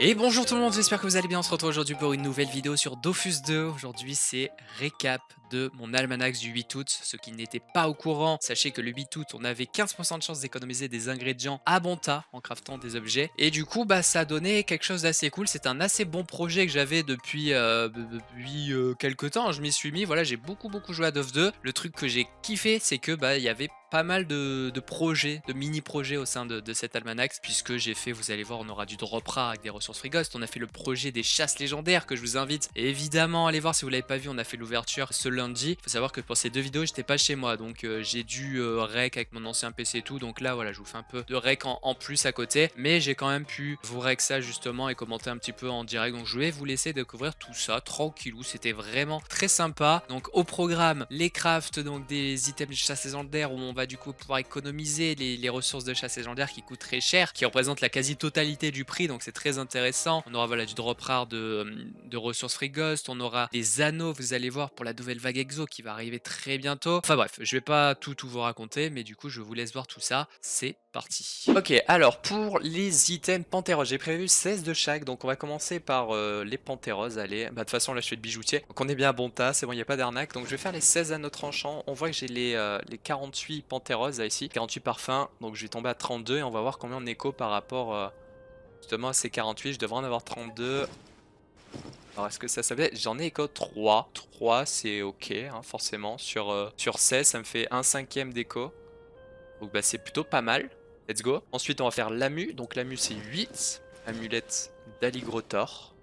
Et bonjour tout le monde, j'espère que vous allez bien. On se retrouve aujourd'hui pour une nouvelle vidéo sur Dofus 2. Aujourd'hui, c'est récap de mon almanach du 8 août. Ceux qui n'étaient pas au courant, sachez que le 8 août, on avait 15% de chance d'économiser des ingrédients à bon tas en craftant des objets. Et du coup, ça a donné quelque chose d'assez cool. C'est un assez bon projet que j'avais depuis quelques temps. Je m'y suis mis, voilà, j'ai beaucoup joué à Dof 2. Le truc que j'ai kiffé, c'est que il y avait pas mal de projets, de mini-projets au sein de cet almanach, puisque j'ai fait, vous allez voir, on aura du drop rare avec des ressources free ghost, on a fait le projet des chasses légendaires que je vous invite évidemment à aller voir si vous l'avez pas vu, on a fait l'ouverture ce lundi. Faut savoir que pour ces deux vidéos, j'étais pas chez moi, donc j'ai dû rec avec mon ancien PC et tout, donc là voilà, je vous fais un peu de rec en plus à côté, mais j'ai quand même pu vous rec ça justement et commenter un petit peu en direct, donc je vais vous laisser découvrir tout ça tranquillou, c'était vraiment très sympa. Donc au programme, les crafts, donc des items de chasse légendaire où on va du coup pouvoir économiser les ressources de chasse légendaire qui coûtent très cher, qui représentent la quasi-totalité du prix, donc c'est très intéressant. On aura voilà du drop rare de ressources free ghost, on aura des anneaux, vous allez voir, pour la nouvelle vague exo qui va arriver très bientôt. Enfin bref, je vais pas tout vous raconter, mais du coup je vous laisse voir tout ça, c'est parti. Ok, alors pour les items Panthéros, j'ai prévu 16 de chaque, donc on va commencer par les Panthéros, allez, de toute façon là je fais le bijoutier, donc on est bien à bon tas, c'est bon, il n'y a pas d'arnaque, donc je vais faire les 16 anneaux tranchants. On voit que j'ai les 48 Panthéros là ici, 48 parfums, donc je vais tomber à 32 et on va voir combien on écho par rapport justement à ces 48, je devrais en avoir 32. Alors est-ce que ça s'appelle? J'en ai écho 3, 3 c'est ok, hein, forcément, sur 16 ça me fait un cinquième d'écho, donc c'est plutôt pas mal. Let's go. Ensuite, on va faire l'Amu. Donc, l'Amu, c'est 8. Amulette d'Aligrotor.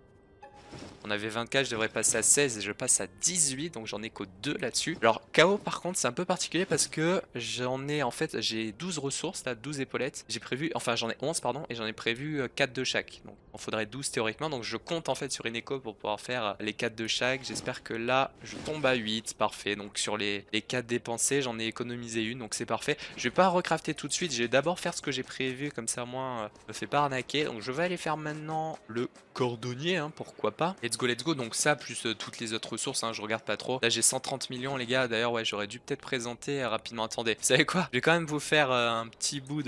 On avait 24, je devrais passer à 16 et je passe à 18, donc j'en ai qu'au 2 là-dessus. Alors KO par contre c'est un peu particulier parce que j'en ai en fait, j'ai 12 ressources là, 12 épaulettes. J'ai prévu, enfin j'en ai 11 pardon, et j'en ai prévu 4 de chaque. Donc il en faudrait 12 théoriquement, donc je compte en fait sur une écho pour pouvoir faire les 4 de chaque. J'espère que là je tombe à 8, parfait. Donc sur les 4 dépensés, j'en ai économisé une, donc c'est parfait. Je vais pas recrafter tout de suite, je vais d'abord faire ce que j'ai prévu, comme ça au moins je me fais pas arnaquer. Donc je vais aller faire maintenant le cordonnier, hein, pourquoi pas. Let's go, donc ça plus toutes les autres ressources, hein, je regarde pas trop. Là j'ai 130 millions les gars, d'ailleurs ouais j'aurais dû peut-être présenter rapidement. Attendez, vous savez quoi? Je vais quand même vous faire un petit bout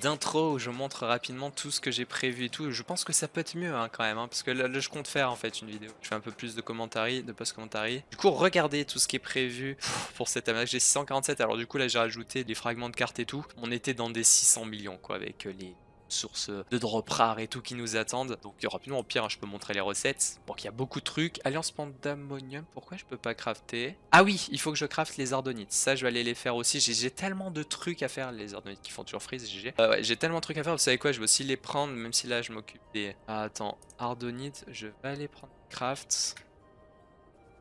d'intro où je montre rapidement tout ce que j'ai prévu et tout. Je pense que ça peut être mieux hein, quand même, hein, parce que là, je compte faire en fait une vidéo. Je fais un peu plus de commentaires, de post-commentaires. Du coup regardez tout ce qui est prévu pour cette aménage. J'ai 647, alors du coup là j'ai rajouté des fragments de cartes et tout. On était dans des 600 millions quoi avec les sources de drop rares et tout qui nous attendent. Donc rapidement au pire hein, je peux montrer les recettes. Donc il y a beaucoup de trucs. Alliance Pandamonium, pourquoi je peux pas crafter? Ah oui, il faut que je crafte les Ardonites. Ça je vais aller les faire aussi. J'ai tellement de trucs à faire. Les Ardonites qui font toujours freeze, GG. Ouais, j'ai tellement de trucs à faire. Vous savez quoi, je vais aussi les prendre, même si là je m'occupe des... Ah, attends, Ardonites, je vais aller prendre craft.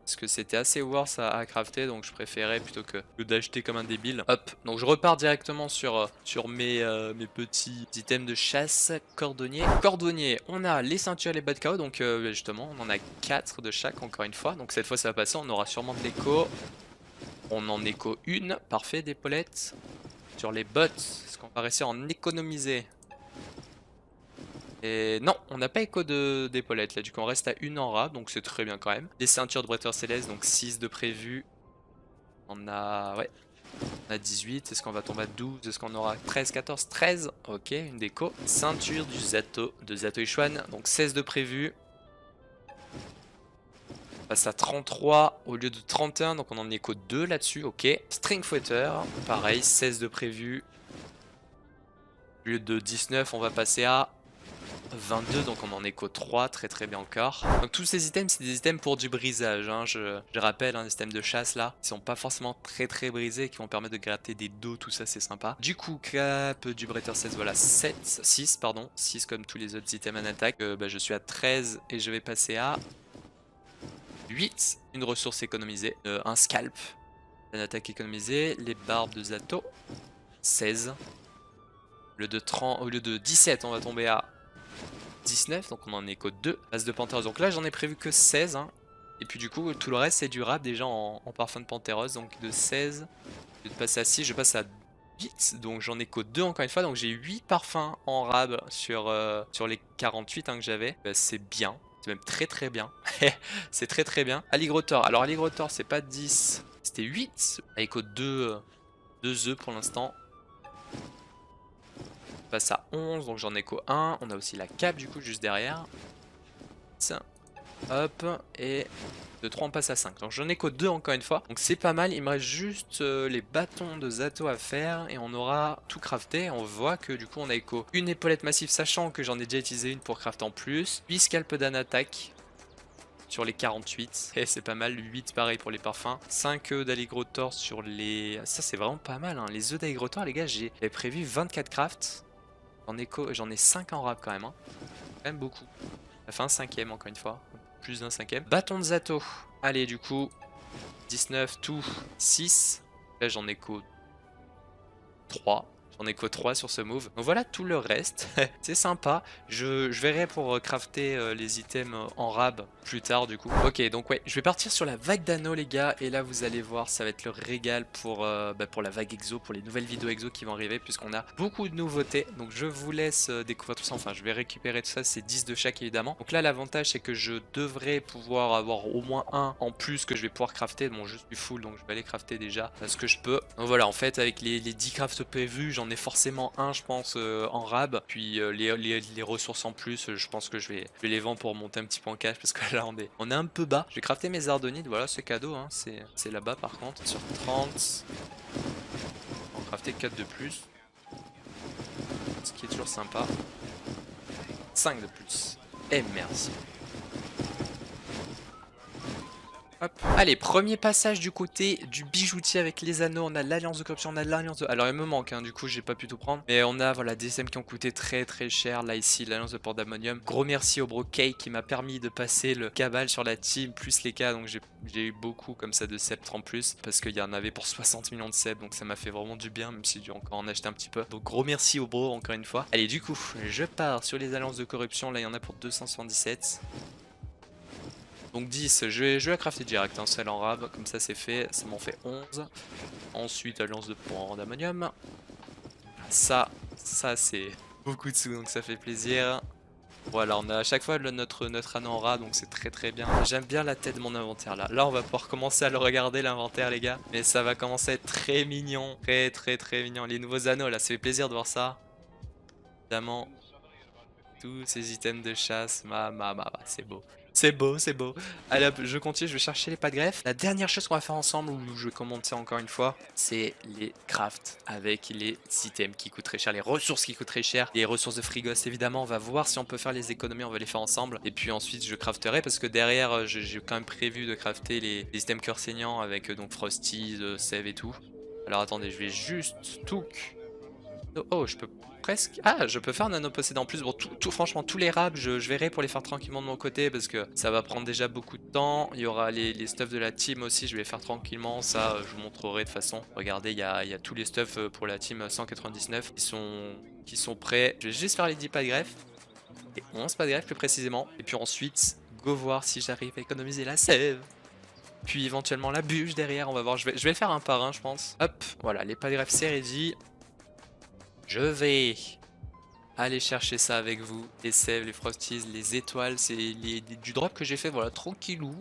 Parce que c'était assez worse à crafter, donc je préférais plutôt que d'acheter comme un débile. Hop, donc je repars directement sur mes petits items de chasse. Cordonnier. Cordonnier, on a les ceintures et les bas de KO, donc justement on en a 4 de chaque encore une fois. Donc cette fois ça va passer, on aura sûrement de l'écho. On en écho une, parfait, d'épaulettes. Sur les bottes, est-ce qu'on va réussir à en économiser? Et non, on n'a pas écho d'épaulettes là, du coup on reste à une en rab, donc c'est très bien quand même. Des ceintures de bretteur céleste, donc 6 de prévu. On a, ouais, on a 18, est-ce qu'on va tomber à 12? Est-ce qu'on aura 13, 14, 13? Ok, une déco. Ceinture du Zato, de Zato Ichuan, donc 16 de prévu. On passe à 33 au lieu de 31, donc on en écho 2 là-dessus, ok. String Footer, pareil, 16 de prévu. Au lieu de 19, on va passer à 22, donc on en écho 3, très bien encore. Donc tous ces items c'est des items pour du brisage, hein. Je rappelle les items de chasse là, ils sont pas forcément très brisés, qui vont permettre de gratter des dos, tout ça c'est sympa. Du coup cap du bretter 16, voilà 6 pardon, 6 comme tous les autres items en attaque. Je suis à 13 et je vais passer à 8, une ressource économisée, un scalp, une attaque économisée, les barbes de Zato, 16. Au lieu de 17 on va tomber à 19, donc on en est qu'au 2. Base de Panthéros, donc là j'en ai prévu que 16, hein. Et puis du coup tout le reste c'est durable déjà en parfum de Panthéros, donc de 16, je vais passer à 6, je passe à 8, donc j'en ai qu'au 2 encore une fois, donc j'ai 8 parfums en rab sur les 48 hein, que j'avais. C'est bien, c'est même très bien, c'est très bien. Aligrotor, alors Aligrotor c'est pas 10, c'était 8, avec 2 œufs pour l'instant. passe à 11, donc j'en ai qu'au 1. On a aussi la cape du coup juste derrière. Ça. Hop, et de 3 on passe à 5. Donc j'en ai qu'au 2 encore une fois. Donc c'est pas mal, il me reste juste les bâtons de Zato à faire et on aura tout crafté. On voit que du coup on a écho une épaulette massive, sachant que j'en ai déjà utilisé une pour craft en plus. 8 scalpes d'âne attaque sur les 48. Et c'est pas mal, 8 pareil pour les parfums. 5 œufs d'alligrotor sur les... Ça c'est vraiment pas mal, hein. Les œufs d'alligrotor les gars, j'avais prévu 24 crafts. J'en ai 5 en rap quand même, hein. Quand même beaucoup. Ça fait un cinquième encore une fois. Plus d'un cinquième. Bâton de Zato. Allez, du coup, 19, tout, 6. Là, j'en ai qu'au 3. J'en ai qu'au 3 sur ce move. Donc voilà tout le reste. C'est sympa. Je verrai pour crafter les items en rab plus tard du coup. Ok, donc ouais, je vais partir sur la vague d'anneaux les gars. Et là, vous allez voir, ça va être le régal pour la vague exo, pour les nouvelles vidéos exo qui vont arriver, puisqu'on a beaucoup de nouveautés. Donc je vous laisse découvrir tout ça. Enfin, je vais récupérer tout ça. C'est 10 de chaque évidemment. Donc là, l'avantage, c'est que je devrais pouvoir avoir au moins un en plus que je vais pouvoir crafter. Bon, je suis full, donc je vais aller crafter déjà ce que je peux. Donc voilà, en fait, avec les 10 crafts prévus, j'en ai forcément un, je pense, en rab. Puis les ressources en plus, je pense que je vais les vendre pour monter un petit peu en cash, parce que là, on est un peu bas. Je vais crafter mes ardonites, voilà, c'est cadeau, hein. C'est là-bas par contre. Sur 30, on va crafter 4 de plus. Ce qui est toujours sympa. 5 de plus. Et merci. Hop. Allez, premier passage du côté du bijoutier avec les anneaux. On a l'alliance de corruption, on a l'alliance de... Alors il me manque, hein, du coup j'ai pas pu tout prendre. Mais on a voilà, des items qui ont coûté très très cher. Là ici, l'alliance de port d'ammonium. Gros merci au bro Cake qui m'a permis de passer le cabal sur la team plus les cas. Donc j'ai eu beaucoup comme ça de sceptres en plus. Parce qu'il y en avait pour 60 millions de sceptres. Donc ça m'a fait vraiment du bien, même si j'ai dû encore en acheter un petit peu. Donc gros merci au bro encore une fois. Allez, du coup, je pars sur les alliances de corruption. Là il y en a pour 277. Donc 10, je vais la crafter direct, hein, celle en rab, comme ça c'est fait, ça m'en fait 11. Ensuite, alliance de port d'ammonium. Ça c'est beaucoup de sous, donc ça fait plaisir. Voilà, on a à chaque fois notre anneau en rab, donc c'est très très bien. J'aime bien la tête de mon inventaire là. Là, on va pouvoir commencer à le regarder l'inventaire les gars. Mais ça va commencer à être très mignon, très très très mignon. Les nouveaux anneaux là, ça fait plaisir de voir ça. Évidemment, tous ces items de chasse, c'est beau. C'est beau, c'est beau. Allez hop, je continue, je vais chercher les pas de greffe. La dernière chose qu'on va faire ensemble, où je vais commencer encore une fois, c'est les crafts avec les items qui coûtent très cher, les ressources qui coûtent très cher, les ressources de frigos évidemment. On va voir si on peut faire les économies, on va les faire ensemble. Et puis ensuite je crafterai parce que derrière j'ai quand même prévu de crafter les items cœur saignant avec donc Frosty, Sève et tout. Alors attendez, je vais juste tout... Oh, je peux presque... Ah, je peux faire un anneau possédant en plus. Bon, franchement, tous les rabs, je verrai pour les faire tranquillement de mon côté parce que ça va prendre déjà beaucoup de temps. Il y aura les stuffs de la team aussi, je vais les faire tranquillement. Ça, je vous montrerai de toute façon. Regardez, il y a tous les stuffs pour la team 199 qui sont prêts. Je vais juste faire les 10 pas de greffe. Et 11 pas de greffe plus précisément. Et puis ensuite, go voir si j'arrive à économiser la sève. Puis éventuellement la bûche derrière, on va voir. Je vais le faire un par un, je pense. Hop, voilà, les pas de greffe, c'est ready. Je vais aller chercher ça avec vous, les sèves, les frosties, les étoiles, c'est du drop que j'ai fait, voilà, tranquillou.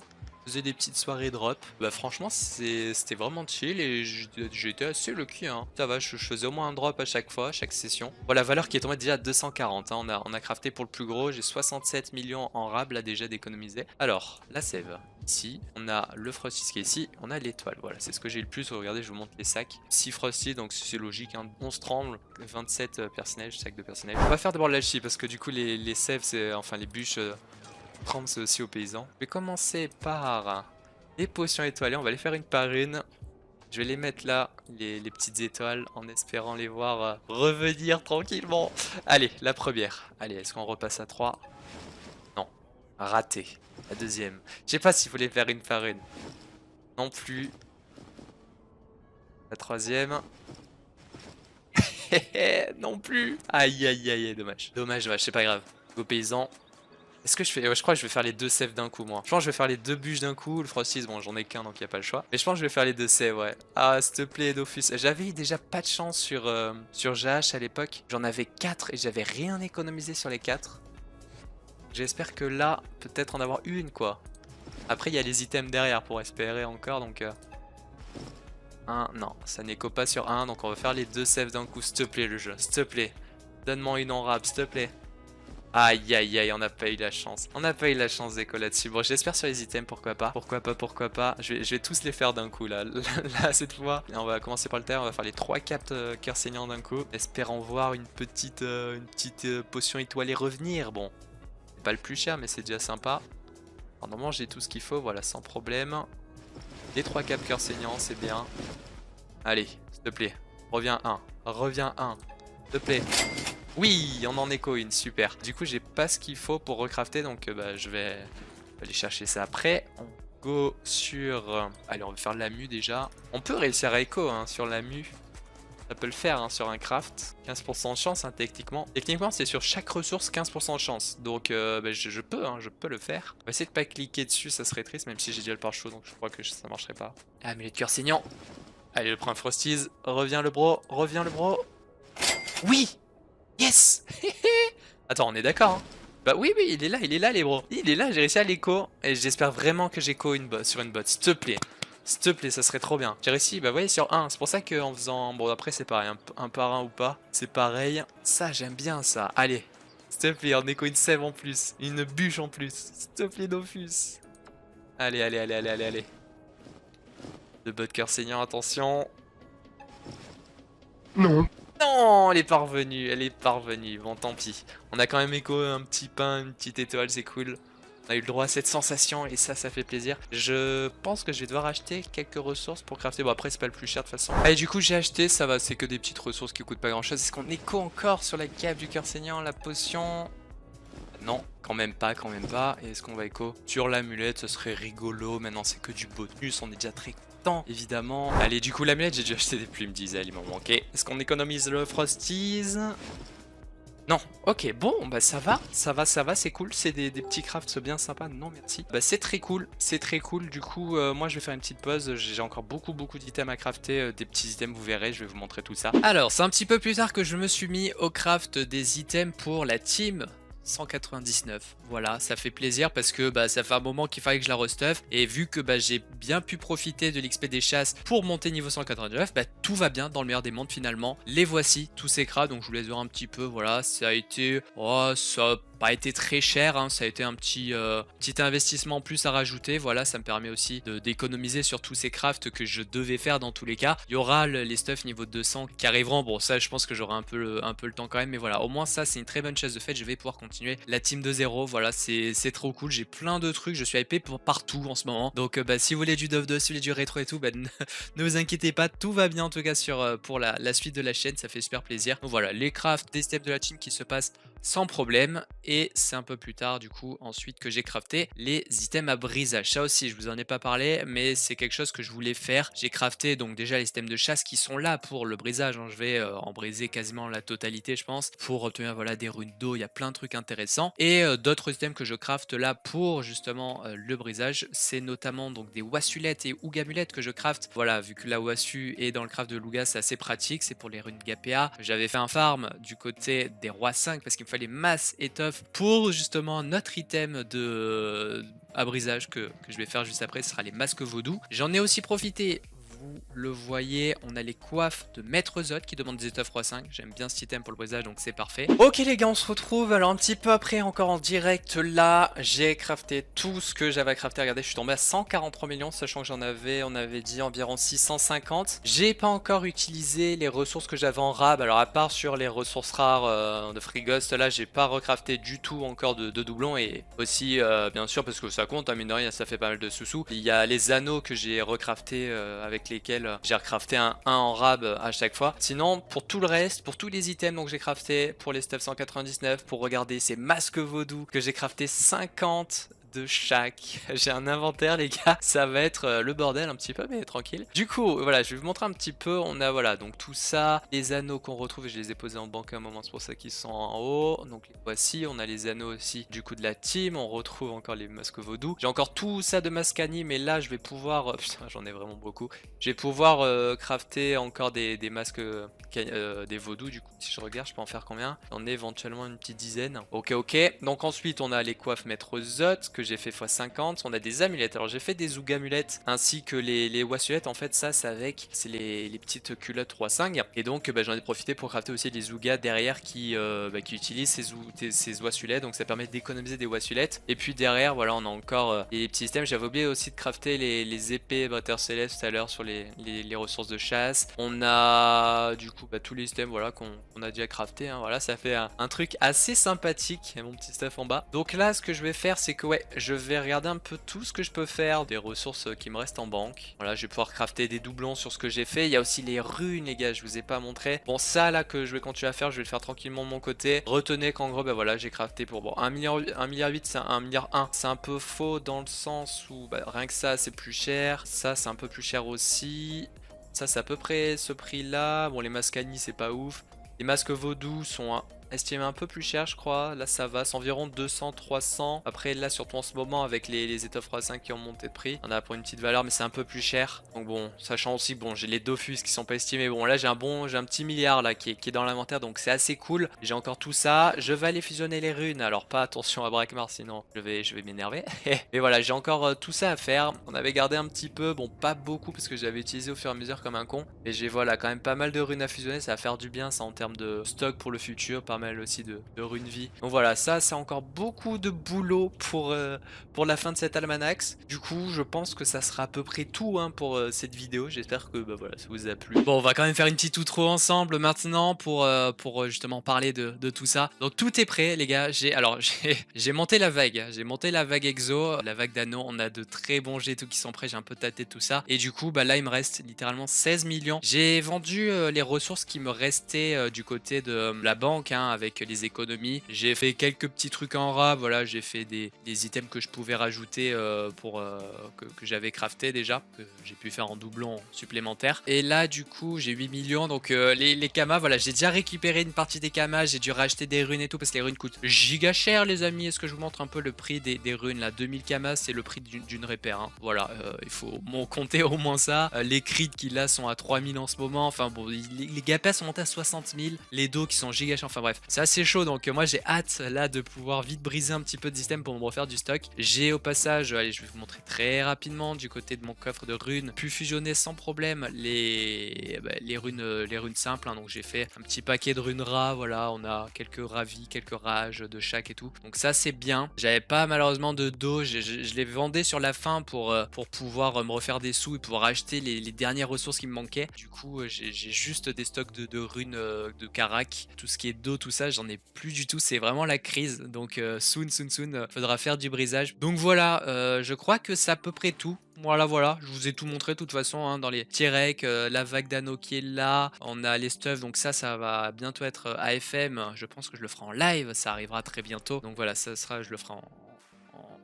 Je faisais des petites soirées drop. Bah franchement, c'était vraiment chill et j'ai été assez lucky, hein. Ça va, je faisais au moins un drop à chaque fois, chaque session. Voilà, la valeur qui est tombée déjà à 240, hein. On a crafté pour le plus gros, j'ai 67 millions en rab là déjà d'économiser. Alors, la sève. Ici, on a le Frosty qui est ici, on a l'étoile, voilà, c'est ce que j'ai le plus. Regardez, je vous montre les sacs. 6 Frosty, donc c'est logique, hein. 11 trembles, 27 personnages, sacs de personnages. On va faire d'abord l'alchimie parce que du coup, les sèves, enfin les bûches, trembles, c'est aussi aux paysans. Je vais commencer par les potions étoilées, on va les faire une par une. Je vais les mettre là, les petites étoiles, en espérant les voir revenir tranquillement. Allez, la première. Allez, est-ce qu'on repasse à 3? Non, raté. La deuxième. Je sais pas s'il faut les faire une par une. Non plus. La troisième. Non plus. Aïe aïe aïe, dommage. Dommage, dommage, c'est pas grave. Go paysan. Est-ce que je fais... Ouais, je crois que je vais faire les deux sèves d'un coup, moi. Je pense que je vais faire les deux bûches d'un coup. Le Frosties, bon, j'en ai qu'un, donc il n'y a pas le choix. Mais je pense que je vais faire les deux sèves, ouais. Ah, s'il te plaît, Dofus. J'avais déjà pas de chance sur GH à l'époque. J'en avais 4 et j'avais rien économisé sur les 4. J'espère que là, peut-être en avoir une, quoi. Après, il y a les items derrière pour espérer encore, donc... Non, ça n'écho pas sur un, donc on va faire les deux sèves d'un coup, s'il te plaît, le jeu, s'il te plaît. Donne-moi une en rab, s'il te plaît. Aïe aïe aïe, on n'a pas eu la chance. On n'a pas eu la chance d'écho là-dessus. Bon, j'espère sur les items, pourquoi pas. Pourquoi pas, pourquoi pas. Je vais tous les faire d'un coup là. Là, cette fois. Et on va commencer par le terre. On va faire les 3 capes cœur saignant d'un coup. Espérant voir une petite potion étoilée revenir. Bon, c'est pas le plus cher, mais c'est déjà sympa. Alors, normalement, j'ai tout ce qu'il faut. Voilà, sans problème. Les 3 capes cœur saignant, c'est bien. Allez, s'il te plaît. Reviens un. Reviens un. S'il te plaît. Oui, on en écho une, super. Du coup, j'ai pas ce qu'il faut pour recrafter, donc bah, je vais aller chercher ça après. On go sur... allez, on va faire la mue déjà. On peut réussir à écho hein, sur la mue. Ça peut le faire hein, sur un craft. 15% de chance, hein, techniquement. Techniquement, c'est sur chaque ressource 15% de chance. Donc, bah, je peux le faire. On va essayer de pas cliquer dessus, ça serait triste, même si j'ai déjà le pare-chaud, donc je crois que ça marcherait pas. Ah, mais les cœurs saignants. Allez, le prend Frosties. Reviens le bro, reviens le bro. Oui! Yes. Attends, on est d'accord hein. Bah oui, oui, il est là les bros. Il est là, j'ai réussi à l'écho. Et j'espère vraiment que j'écho sur une botte. S'il te plaît. S'il te plaît, ça serait trop bien. J'ai réussi, bah vous voyez, sur 1. C'est pour ça qu'en faisant... Bon, après c'est pareil, un par un ou pas. C'est pareil. Ça, j'aime bien ça. Allez. S'il te plaît, on écho une sève en plus. Une bûche en plus. S'il te plaît, Dofus. Allez, allez, allez, allez, allez, allez. Le bot cœur saignant, attention. Non. Non, elle est parvenue, elle est parvenue. Bon, tant pis. On a quand même écho un petit pain, une petite étoile, c'est cool. On a eu le droit à cette sensation et ça fait plaisir. Je pense que je vais devoir acheter quelques ressources pour crafter. Bon, après, c'est pas le plus cher de toute façon. Allez, du coup, j'ai acheté, ça va, c'est que des petites ressources qui coûtent pas grand chose. Est-ce qu'on écho encore sur la cape du cœur saignant, la potion? Non, quand même pas, quand même pas. Et est-ce qu'on va écho sur l'amulette? Ce serait rigolo. Maintenant, c'est que du bonus, on est déjà très content, évidemment. Allez, du coup, l'amulette, j'ai déjà acheté des plumes diesel, il m'en manquait. Est-ce qu'on économise le Frosties? Non, ok, bon, bah ça va, c'est cool, c'est des petits crafts bien sympas, non merci. Bah c'est très cool, du coup, moi je vais faire une petite pause, j'ai encore beaucoup d'items à crafter, des petits items, vous verrez, je vais vous montrer tout ça. Alors, c'est un petit peu plus tard que je me suis mis au craft des items pour la team 199. Voilà, ça fait plaisir parce que bah, ça fait un moment qu'il fallait que je la restuff. Et vu que bah, j'ai bien pu profiter de l'XP des chasses pour monter niveau 199, bah, tout va bien dans le meilleur des mondes finalement. Les voici, tous ces crafts, donc je vous les voir un petit peu. Voilà, ça a été... Oh, ça a pas été très cher, hein. Ça a été un petit investissement en plus à rajouter. Voilà, ça me permet aussi d'économiser sur tous ces crafts que je devais faire dans tous les cas. Il y aura les stuff niveau 200 qui arriveront. Bon, ça, je pense que j'aurai un peu le temps quand même. Mais voilà, au moins ça, c'est une très bonne chose de fait. Je vais pouvoir continuer la team de 0. Voilà, c'est trop cool. J'ai plein de trucs. Je suis hypé pour partout en ce moment. Donc, bah, si vous voulez du Dove 2, si vous voulez du rétro et tout, bah, ne vous inquiétez pas. Tout va bien en tout cas pour la suite de la chaîne. Ça fait super plaisir. Donc voilà, les crafts, des steps de la team qui se passent sans problème. Et c'est un peu plus tard du coup ensuite que j'ai crafté les items à brisage. Ça aussi je vous en ai pas parlé, mais c'est quelque chose que je voulais faire. J'ai crafté donc déjà les items de chasse qui sont là pour le brisage, hein. Je vais en briser quasiment la totalité je pense, pour obtenir voilà des runes d'eau. Il y a plein de trucs intéressants. Et d'autres items que je crafte là pour justement le brisage, c'est notamment donc des wassulettes et ougamulettes que je crafte. Voilà, vu que la wassu est dans le craft de Luga, c'est assez pratique, c'est pour les runes Gapea. J'avais fait un farm du côté des rois 5 parce qu'il me fallait masse étoffe pour justement notre item de à brisage que je vais faire juste après. Ce sera les masques vaudou. J'en ai aussi profité. Vous le voyez, on a les coiffes de Maître Zod qui demande des étoffes roi 5. J'aime bien cet item pour le brisage, donc c'est parfait. Ok les gars, on se retrouve alors un petit peu après, encore en direct. Là, j'ai crafté tout ce que j'avais à crafter. Regardez, je suis tombé à 143 millions, sachant que on avait dit environ 650. J'ai pas encore utilisé les ressources que j'avais en rab. Alors à part sur les ressources rares de Free-Ghost, là, j'ai pas recrafté du tout encore de doublons. Et aussi, bien sûr, parce que ça compte, hein, mine de rien, ça fait pas mal de sous-sous. Il y a les anneaux que j'ai recrafté avec lesquels j'ai recrafté un en rab à chaque fois. Sinon, pour tout le reste, pour tous les items donc j'ai crafté, pour les stuff 199, pour regarder ces masques vaudou que j'ai crafté 50 de chaque. J'ai un inventaire les gars, ça va être le bordel un petit peu mais tranquille. Du coup voilà, je vais vous montrer un petit peu. On a voilà donc tout ça, les anneaux qu'on retrouve, je les ai posés en banque à un moment, c'est pour ça qu'ils sont en haut. Donc les voici, on a les anneaux aussi du coup de la team, on retrouve encore les masques vaudou. J'ai encore tout ça de mascani mais là je vais pouvoir, putain j'en ai vraiment beaucoup. Je vais pouvoir crafter encore des masques des vaudous. Du coup si je regarde je peux en faire combien? J'en ai éventuellement une petite dizaine. Ok, donc ensuite on a les coiffes Maître Zod que j'ai fait x50. On a des amulettes. Alors j'ai fait des ougamulettes ainsi que les wassulettes. En fait ça c'est avec, c'est les petites culottes roi 5. Et donc j'en ai profité pour crafter aussi des ougas derrière qui utilisent ces wassulets. Donc ça permet d'économiser des wassulettes. Et puis derrière voilà on a encore les petits systèmes. J'avais oublié aussi de crafter les épées Batteur Céleste tout à l'heure sur les ressources de chasse. On a du coup tous les systèmes voilà qu'on a déjà crafté, hein. Voilà ça fait un truc assez sympathique. Et mon petit stuff en bas. Donc là ce que je vais faire c'est que ouais je vais regarder un peu tout ce que je peux faire des ressources qui me restent en banque. Voilà je vais pouvoir crafter des doublons sur ce que j'ai fait. Il y a aussi les runes les gars, je vous ai pas montré. Bon ça là que je vais continuer à faire, je vais le faire tranquillement de mon côté. Retenez qu'en gros voilà j'ai crafté pour bon 1 milliard 8 c'est 1 milliard 1. C'est un peu faux dans le sens où rien que ça c'est plus cher. Ça c'est un peu plus cher aussi. Ça c'est à peu près ce prix là. Bon les masques Annie c'est pas ouf. Les masques vaudou sont estimé un peu plus cher je crois, là ça va, c'est environ 200-300. Après là surtout en ce moment avec les étoffes roi 5 qui ont monté de prix, on a pour une petite valeur mais c'est un peu plus cher. Donc bon, sachant aussi bon j'ai les Dofus qui sont pas estimés, bon là j'ai un petit milliard là qui est dans l'inventaire donc c'est assez cool. J'ai encore tout ça, je vais aller fusionner les runes, alors pas attention à Brakmar sinon je vais m'énerver. Mais voilà j'ai encore tout ça à faire, on avait gardé un petit peu, bon pas beaucoup parce que j'avais utilisé au fur et à mesure comme un con. Et j'ai voilà quand même pas mal de runes à fusionner, ça va faire du bien ça en termes de stock pour le futur, pas mal aussi de runes vie. Donc voilà, ça c'est encore beaucoup de boulot pour la fin de cet almanax. Du coup je pense que ça sera à peu près tout hein, pour cette vidéo. J'espère que voilà, ça vous a plu. Bon on va quand même faire une petite outro ensemble maintenant pour justement parler de tout ça. Donc tout est prêt les gars, j'ai monté la vague, j'ai monté la vague exo, la vague d'anneaux, on a de très bons jets tout qui sont prêts, j'ai un peu tâté tout ça. Et du coup là il me reste littéralement 16 millions. J'ai vendu les ressources qui me restaient du côté de la banque hein, avec les économies. J'ai fait quelques petits trucs en rab, voilà, j'ai fait des items que je pouvais rajouter que j'avais crafté déjà, que j'ai pu faire en doublon supplémentaire. Et là du coup j'ai 8 millions donc les kamas, voilà, j'ai déjà récupéré une partie des kamas, j'ai dû racheter des runes et tout parce que les runes coûtent giga cher les amis. Est-ce que je vous montre un peu le prix des runes là? 2000 kamas c'est le prix d'une répère hein. Voilà, il faut compter au moins ça. Les crits qui là sont à 3000 en ce moment, enfin bon les gapas sont montés à 60 000, les dos qui sont giga chers, enfin bref c'est assez chaud. Donc moi j'ai hâte là de pouvoir vite briser un petit peu de système pour me refaire du stock. J'ai au passage, allez je vais vous montrer très rapidement du côté de mon coffre de runes, pu fusionner sans problème les runes simples hein. Donc j'ai fait un petit paquet de runes rats, voilà on a quelques ravis, quelques rages de chaque et tout. Donc ça c'est bien. J'avais pas malheureusement de dos, je les vendais sur la fin pour pouvoir me refaire des sous et pouvoir acheter les dernières ressources qui me manquaient. Du coup j'ai juste des stocks de runes de Karak, tout ce qui est dos tout ça j'en ai plus du tout, c'est vraiment la crise. Donc soon faudra faire du brisage. Donc voilà, je crois que c'est à peu près tout. Voilà, je vous ai tout montré de toute façon hein, dans les T-Rex, la vague d'anneaux qui est là, on a les stuffs, donc ça va bientôt être AFM, je pense que je le ferai en live, ça arrivera très bientôt. Donc voilà, je le ferai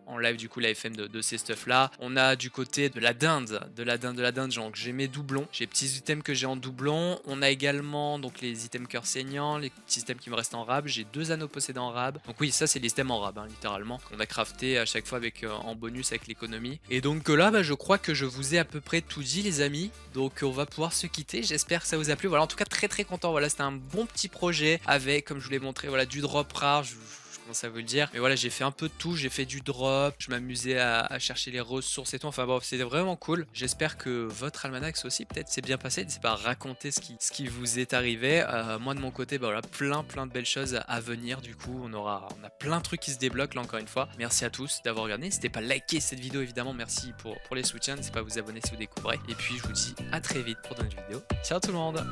en live du coup la FM de ces stuff là. On a du côté de la dinde, genre j'ai mes doublons, j'ai petits items que j'ai en doublon. On a également donc les items cœur saignant, les petits items qui me restent en rab. J'ai 2 anneaux possédés en rab. Donc oui ça c'est les items en rab hein, littéralement. On a crafté à chaque fois avec en bonus avec l'économie. Et donc là je crois que je vous ai à peu près tout dit les amis. Donc on va pouvoir se quitter. J'espère que ça vous a plu. Voilà en tout cas très content. Voilà c'était un bon petit projet avec comme je vous l'ai montré voilà du drop rare. Je commence à vous le dire, mais voilà j'ai fait un peu de tout, j'ai fait du drop, je m'amusais à chercher les ressources et tout, enfin bon c'était vraiment cool. J'espère que votre almanax aussi peut-être s'est bien passé, n'hésitez pas à raconter ce qui vous est arrivé. Moi de mon côté voilà plein de belles choses à venir. Du coup on a plein de trucs qui se débloquent là encore une fois. Merci à tous d'avoir regardé, n'hésitez pas à liker cette vidéo évidemment, merci pour les soutiens, n'hésitez pas à vous abonner si vous découvrez, et puis je vous dis à très vite pour de nouvelles vidéos. Ciao tout le monde.